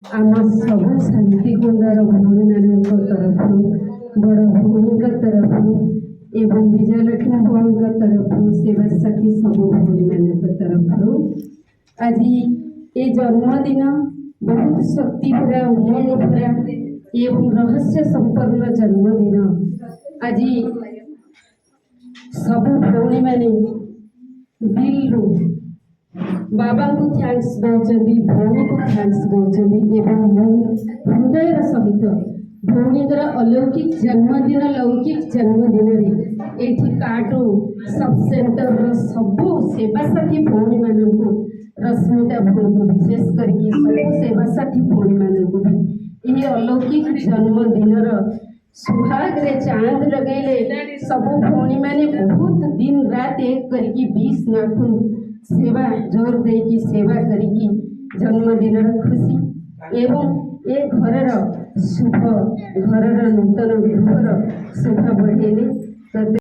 आम सब शांति कुंडर भौणी मान तरफ बड़ भौणी तरफ एवं विजयलक्ष्मी भौणी तरफ सेवा साथी सब भौणी मान तरफ आज ये जन्मदिन बहुत शक्ति भरा उमंग भरा एवं रहस्य संपन्न जन्मदिन। आज सब भौणी मैंने दिल बाबा को थैंक्स दौरान भौणी को थैंक्स दौरान हृदय सहित भौणीर अलौकिक जन्मदिन लौकिक जन्मदिन ये काटो सब सेंटर सब सेवासाथी भौणी मान रश्मिता भौणी को विशेष करके सब सेवासाथी भौणी मान ये अलौकिक जन्मदिन सुहाग रे चांद लगेले सब भौणी मैंने बहुत दिन रात एक करके 20 नाखून सेवा जोर दे की सेवा करी जन्मदिन खुशी एवं ए घर शुभ घर नूतन गृहर शोभा बढ़ेले।